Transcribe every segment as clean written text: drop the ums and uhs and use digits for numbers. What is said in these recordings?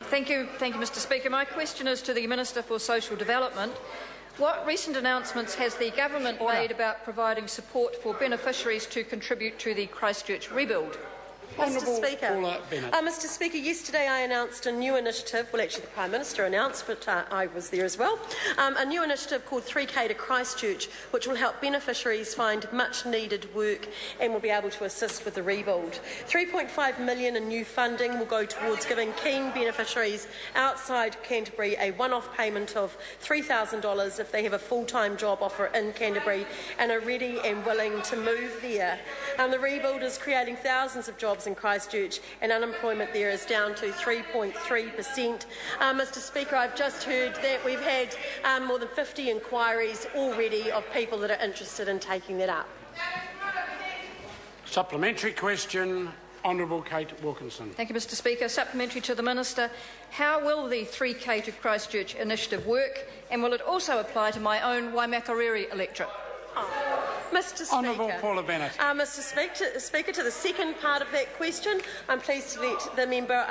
Thank you, Mr Speaker. My question is to the Minister for Social Development. What recent announcements has the government made about providing support for beneficiaries to contribute to the Christchurch rebuild? Mr Speaker, yesterday I announced a new initiative, well actually the Prime Minister announced, but I was there as well, a new initiative called 3K to Christchurch, which will help beneficiaries find much needed work and will be able to assist with the rebuild. $3.5 million in new funding will go towards giving keen beneficiaries outside Canterbury a one-off payment of $3,000 if they have a full-time job offer in Canterbury and are ready and willing to move there. The rebuild is creating thousands of jobs in Christchurch, and unemployment there is down to 3.3%. Mr Speaker, I've just heard that we've had more than 50 inquiries already of people that are interested in taking that up. Supplementary question, Honourable Kate Wilkinson. Thank you, Mr Speaker. Supplementary to the Minister. How will the 3K to Christchurch initiative work, and will it also apply to my own Waimakariri electorate? Mr Speaker, Honourable Paula Bennett. Mr Speaker, to the second part of that question, I'm pleased to let the member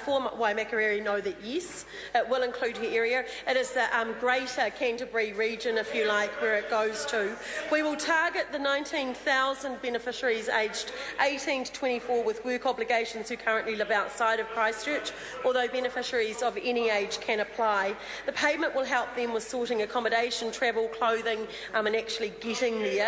for Waimakariri know that yes, it will include her area. It is the greater Canterbury region, if you like, where it goes to. We will target the 19,000 beneficiaries aged 18 to 24 with work obligations who currently live outside of Christchurch, although beneficiaries of any age can apply. The payment will help them with sorting accommodation, travel, clothing, and actually getting there.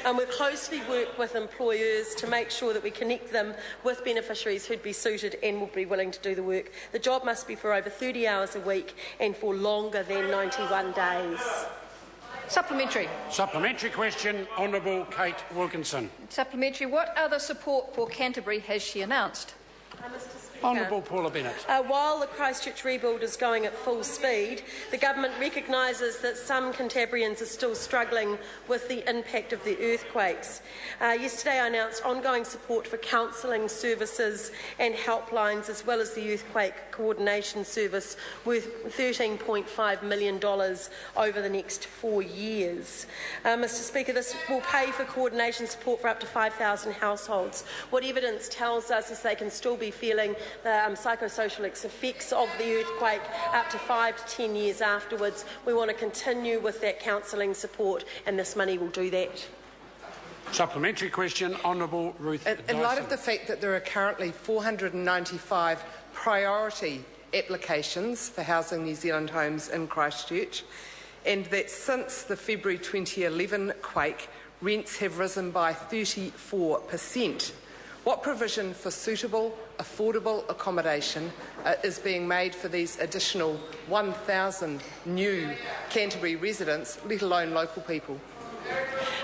We'll closely work with employers to make sure that we connect them with beneficiaries who'd be suited and will be willing to do the work. The job must be for over 30 hours a week and for longer than 91 days. Supplementary. Supplementary question, Honourable Kate Wilkinson. Supplementary. What other support for Canterbury has she announced? Mr Speaker, Honourable Paula Bennett. While the Christchurch rebuild is going at full speed, the government recognises that some Cantabrians are still struggling with the impact of the earthquakes. Yesterday I announced ongoing support for counselling services and helplines, as well as the Earthquake Coordination Service, worth $13.5 million over the next 4 years. Mr Speaker, this will pay for coordination support for up to 5,000 households. What evidence tells us is they can still be feeling the psychosocial effects of the earthquake up to 5 to 10 years afterwards. We want to continue with that counselling support, and this money will do that. Supplementary question, Honourable Ruth Dyson. In light of the fact that there are currently 495 priority applications for Housing New Zealand homes in Christchurch, and that since the February 2011 quake, rents have risen by 34%, what provision for suitable, affordable accommodation is being made for these additional 1,000 new Canterbury residents, let alone local people?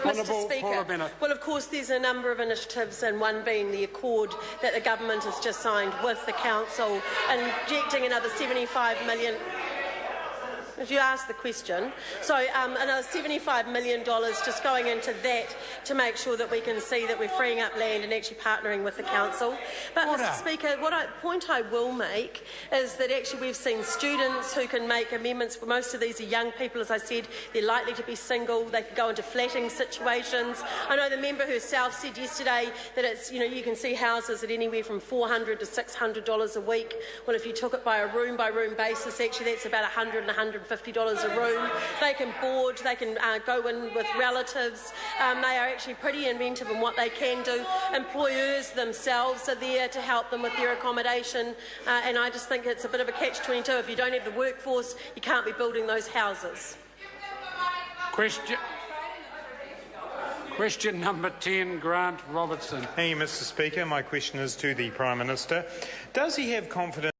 Mr Speaker, well, of course, there's a number of initiatives, and one being the accord that the government has just signed with the council, injecting another $75 million. If you ask the question, so another $75 million just going into that to make sure that we can see that we're freeing up land and actually partnering with the council. But Mr Speaker, point I will make is that actually we've seen students who can make amendments. Most of these are young people, as I said. They're likely to be single. They could go into flatting situations. I know the member herself said yesterday that it's, you can see houses at anywhere from $400 to $600 a week. Well, if you took it by a room-by-room basis, actually that's about $100 and $150 a room. They can board, they can go in with relatives. They are actually pretty inventive in what they can do. Employers themselves are there to help them with their accommodation, and I just think it's a bit of a catch-22. If you don't have the workforce, you can't be building those houses. Question number 10, Grant Robertson. Thank you, Mr Speaker. My question is to the Prime Minister. Does he have confidence